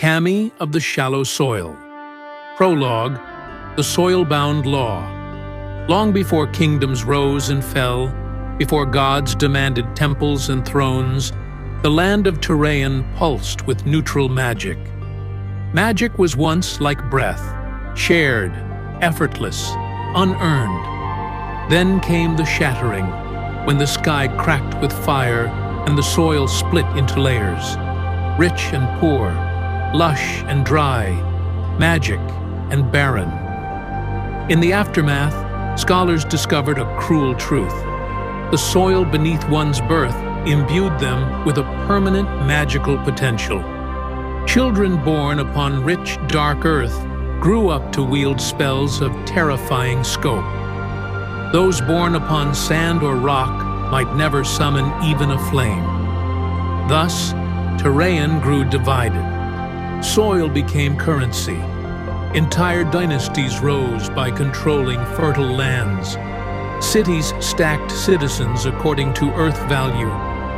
Cami of the Shallow Soil. Prologue: The Soil-Bound Law. Long before kingdoms rose and fell, before gods demanded temples and thrones, the land of Tyranny pulsed with neutral magic. Magic was once like breath, shared, effortless, unearned. Then came the shattering, when the sky cracked with fire and the soil split into layers, rich and poor, lush and dry, magic and barren. In the aftermath, scholars discovered a cruel truth. The soil beneath one's birth imbued them with a permanent magical potential. Children born upon rich, dark earth grew up to wield spells of terrifying scope. Those born upon sand or rock might never summon even a flame. Thus, Tyranny grew divided. Soil became currency. Entire dynasties rose by controlling fertile lands. Cities stacked citizens according to earth value,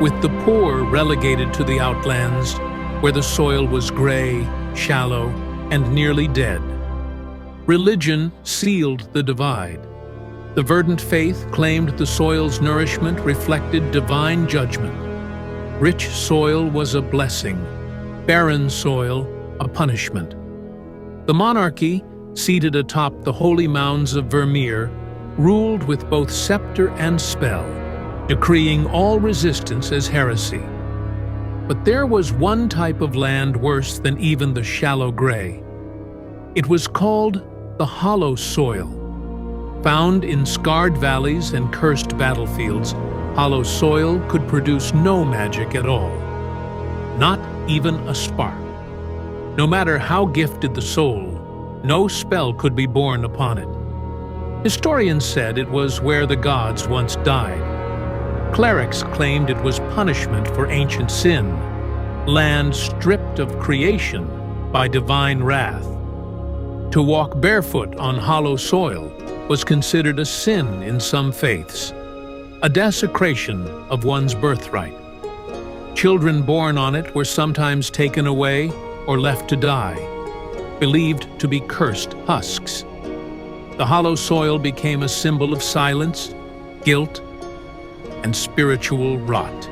with the poor relegated to the outlands, where the soil was gray, shallow, and nearly dead. Religion sealed the divide. The verdant faith claimed the soil's nourishment reflected divine judgment. Rich soil was a blessing, barren soil a punishment. The monarchy, seated atop the holy mounds of Vermeer, ruled with both scepter and spell, decreeing all resistance as heresy. But there was one type of land worse than even the shallow gray. It was called the hollow soil. Found in scarred valleys and cursed battlefields, hollow soil could produce no magic at all, not even a spark. No matter how gifted the soul, no spell could be born upon it. Historians said it was where the gods once died. Clerics claimed it was punishment for ancient sin, land stripped of creation by divine wrath. To walk barefoot on hollow soil was considered a sin in some faiths, a desecration of one's birthright. Children born on it were sometimes taken away or left to die, believed to be cursed husks. The hollow soil became a symbol of silence, guilt, and spiritual rot.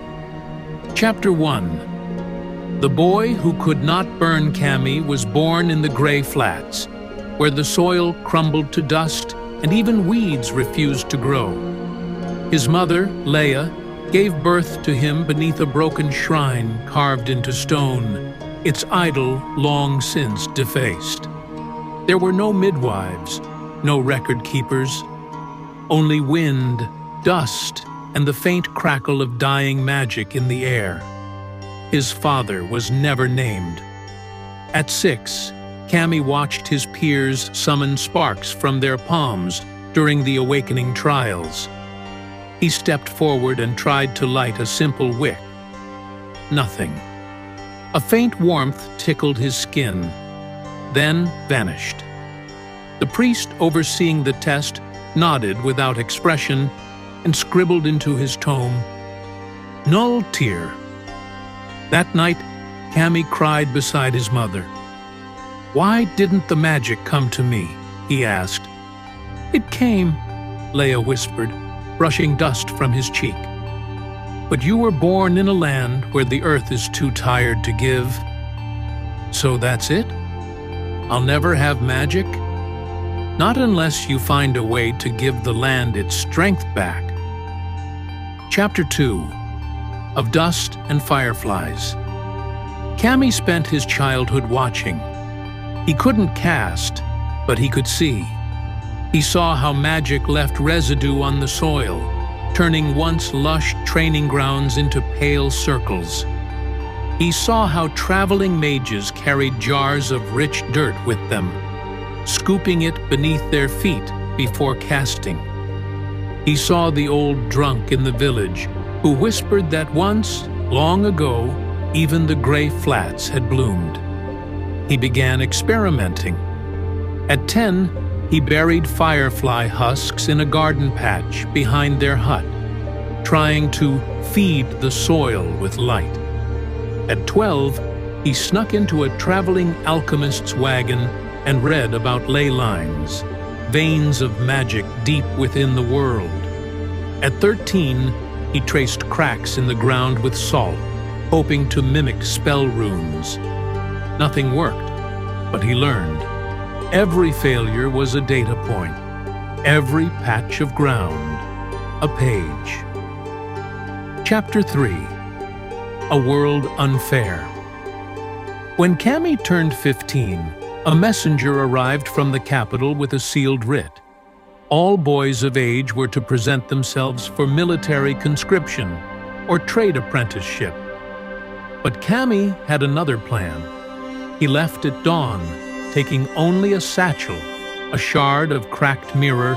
Chapter 1. The boy who could not burn Cami was born in the gray flats, where the soil crumbled to dust and even weeds refused to grow. His mother, Leah, gave birth to him beneath a broken shrine carved into stone, its idol long since defaced. There were no midwives, no record keepers, only wind, dust, and the faint crackle of dying magic in the air. His father was never named. At 6, Cami watched his peers summon sparks from their palms during the awakening trials. He stepped forward and tried to light a simple wick. Nothing. A faint warmth tickled his skin, then vanished. The priest overseeing the test nodded without expression and scribbled into his tome, "Null tear." That night, Cami cried beside his mother. "Why didn't the magic come to me?" he asked. "It came," Leah whispered, brushing dust from his cheek. "But you were born in a land where the earth is too tired to give. So that's it? I'll never have magic? Not unless you find a way to give the land its strength back." Chapter 2. Of Dust and Fireflies. Cami spent his childhood watching. He couldn't cast, but he could see. He saw how magic left residue on the soil, turning once lush training grounds into pale circles. He saw how traveling mages carried jars of rich dirt with them, scooping it beneath their feet before casting. He saw the old drunk in the village who whispered that once, long ago, even the gray flats had bloomed. He began experimenting. At 10, he buried firefly husks in a garden patch behind their hut, trying to feed the soil with light. At 12, he snuck into a traveling alchemist's wagon and read about ley lines, veins of magic deep within the world. At 13, he traced cracks in the ground with salt, hoping to mimic spell runes. Nothing worked, but he learned. Every failure was a data point, every patch of ground, a page. Chapter 3. A World Unfair. When Cami turned 15, a messenger arrived from the capital with a sealed writ. All boys of age were to present themselves for military conscription or trade apprenticeship. But Cami had another plan. He left at dawn, taking only a satchel, a shard of cracked mirror,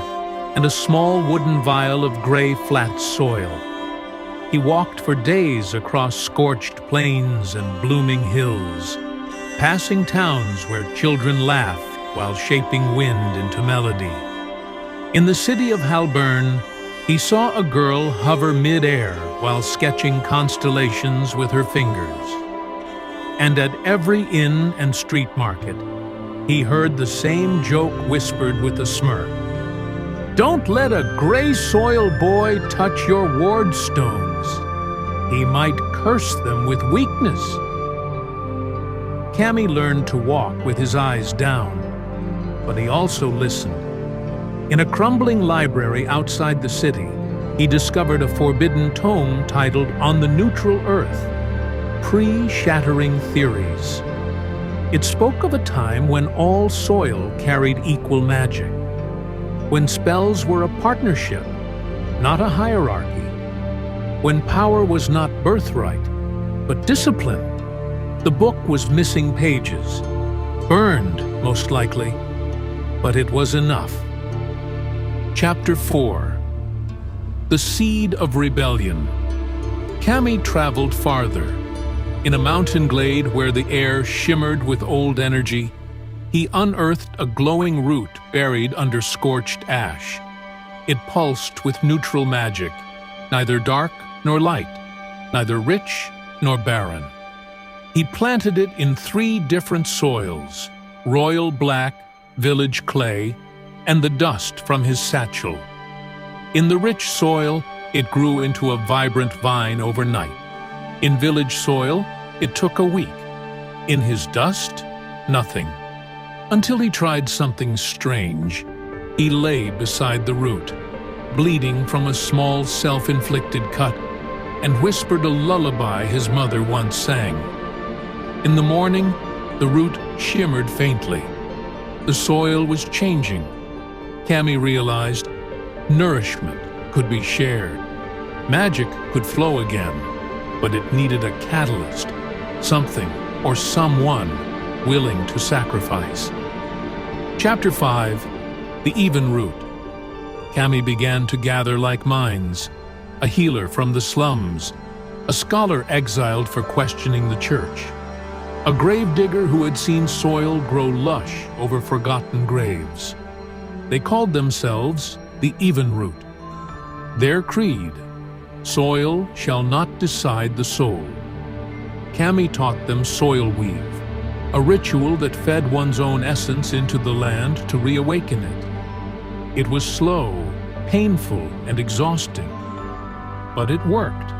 and a small wooden vial of gray flat soil. He walked for days across scorched plains and blooming hills, passing towns where children laughed while shaping wind into melody. In the city of Halburn, he saw a girl hover mid-air while sketching constellations with her fingers. And at every inn and street market, he heard the same joke whispered with a smirk. "Don't let a gray soil boy touch your ward stones. He might curse them with weakness." Cami learned to walk with his eyes down, but he also listened. In a crumbling library outside the city, he discovered a forbidden tome titled On the Neutral Earth, Pre-Shattering Theories. It spoke of a time when all soil carried equal magic, when spells were a partnership, not a hierarchy, when power was not birthright, but discipline. The book was missing pages, burned most likely, but it was enough. Chapter 4. The Seed of Rebellion. Cami traveled farther. In a mountain glade where the air shimmered with old energy, he unearthed a glowing root buried under scorched ash. It pulsed with neutral magic, neither dark nor light, neither rich nor barren. He planted it in 3 different soils, royal black, village clay, and the dust from his satchel. In the rich soil, it grew into a vibrant vine overnight. In village soil, it took a week. In his dust, nothing. Until he tried something strange. He lay beside the root, bleeding from a small self-inflicted cut, and whispered a lullaby his mother once sang. In the morning, the root shimmered faintly. The soil was changing. Cami realized nourishment could be shared. Magic could flow again, but it needed a catalyst, something or someone willing to sacrifice. Chapter 5. The Even Root. Cami began to gather like minds, a healer from the slums, a scholar exiled for questioning the church, a gravedigger who had seen soil grow lush over forgotten graves. They called themselves the Even Root. Their creed, soil shall not decide the soul. Cami taught them soil weave, a ritual that fed one's own essence into the land to reawaken it. It was slow, painful, and exhausting, but it worked.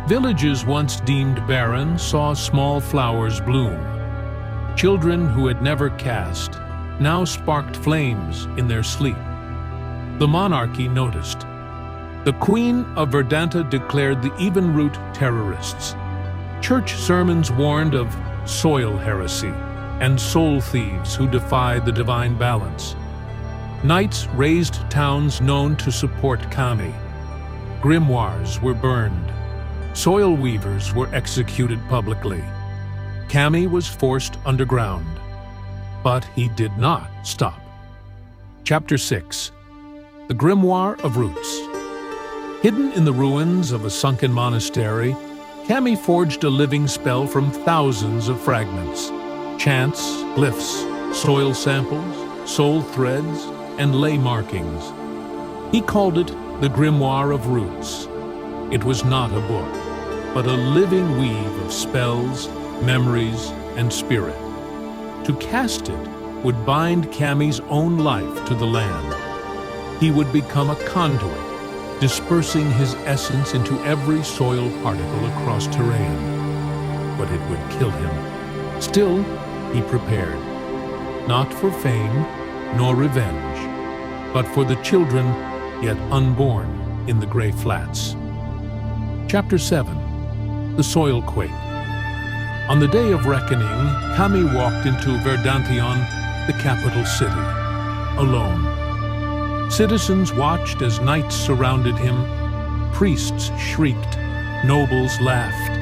Villages once deemed barren saw small flowers bloom. Children who had never cast now sparked flames in their sleep. The monarchy noticed. The Queen of Verdanta declared the Even Root terrorists. Church sermons warned of soil heresy and soul thieves who defy the divine balance. Knights razed towns known to support Cami. Grimoires were burned. Soil weavers were executed publicly. Cami was forced underground. But he did not stop. Chapter 6. The Grimoire of Roots. Hidden in the ruins of a sunken monastery, Cami forged a living spell from thousands of fragments. Chants, glyphs, soil samples, soul threads, and ley markings. He called it the Grimoire of Roots. It was not a book, but a living weave of spells, memories, and spirit. To cast it would bind Cami's own life to the land. He would become a conduit, dispersing his essence into every soil particle across terrain. But it would kill him. Still, he prepared, not for fame nor revenge, but for the children yet unborn in the Grey Flats. Chapter 7. The Soil Quake. On the day of reckoning, Cami walked into Verdantion, the capital city, alone. Citizens watched as knights surrounded him, priests shrieked, nobles laughed.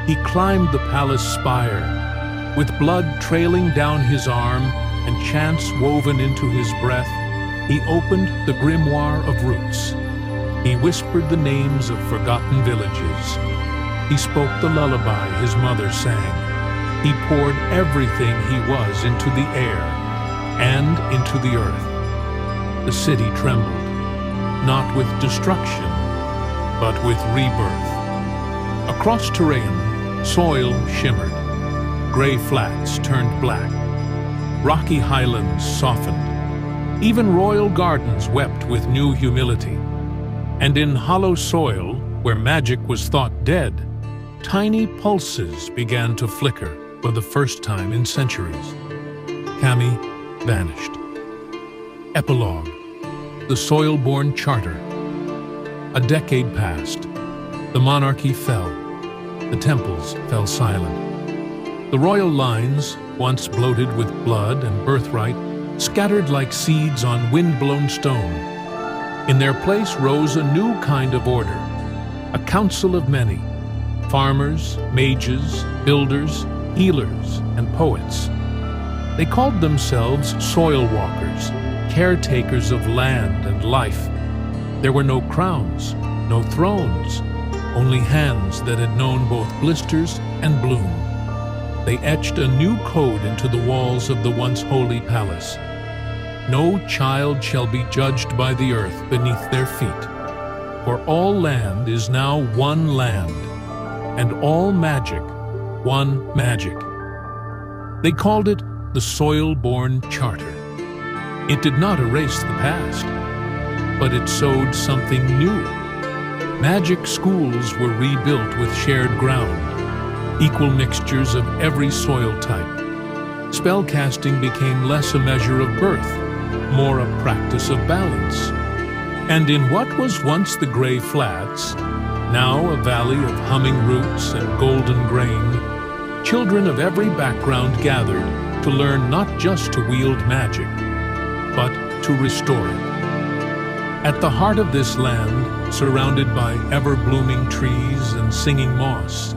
He climbed the palace spire, with blood trailing down his arm and chants woven into his breath. He opened the grimoire of roots. He whispered the names of forgotten villages. He spoke the lullaby his mother sang. He poured everything he was into the air and into the earth. The city trembled, not with destruction, but with rebirth. Across terrain, soil shimmered. Gray flats turned black. Rocky highlands softened. Even royal gardens wept with new humility. And in hollow soil, where magic was thought dead, tiny pulses began to flicker for the first time in centuries. Cami vanished. Epilogue. The Soil-Born Charter. A decade passed. The monarchy fell. The temples fell silent. The royal lines, once bloated with blood and birthright, scattered like seeds on wind-blown stone. In their place rose a new kind of order, a council of many, farmers, mages, builders, healers, and poets. They called themselves soil walkers, caretakers of land and life. There were no crowns, no thrones, only hands that had known both blisters and bloom. They etched a new code into the walls of the once holy palace. No child shall be judged by the earth beneath their feet, for all land is now one land, and all magic one magic. They called it the Soil-Born Charter. It did not erase the past, but it sowed something new. Magic schools were rebuilt with shared ground, equal mixtures of every soil type. Spellcasting became less a measure of birth, more a practice of balance. And in what was once the Grey Flats, now a valley of humming roots and golden grain, children of every background gathered to learn not just to wield magic, but to restore it. At the heart of this land, surrounded by ever-blooming trees and singing moss,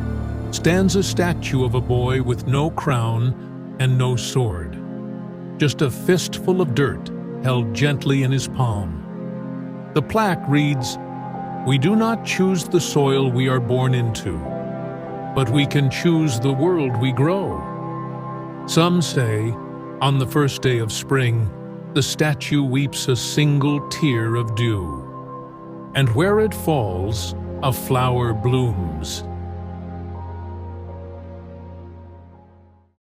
stands a statue of a boy with no crown and no sword, just a fistful of dirt held gently in his palm. The plaque reads, "We do not choose the soil we are born into, but we can choose the world we grow." Some say, on the first day of spring, the statue weeps a single tear of dew, and where it falls, a flower blooms.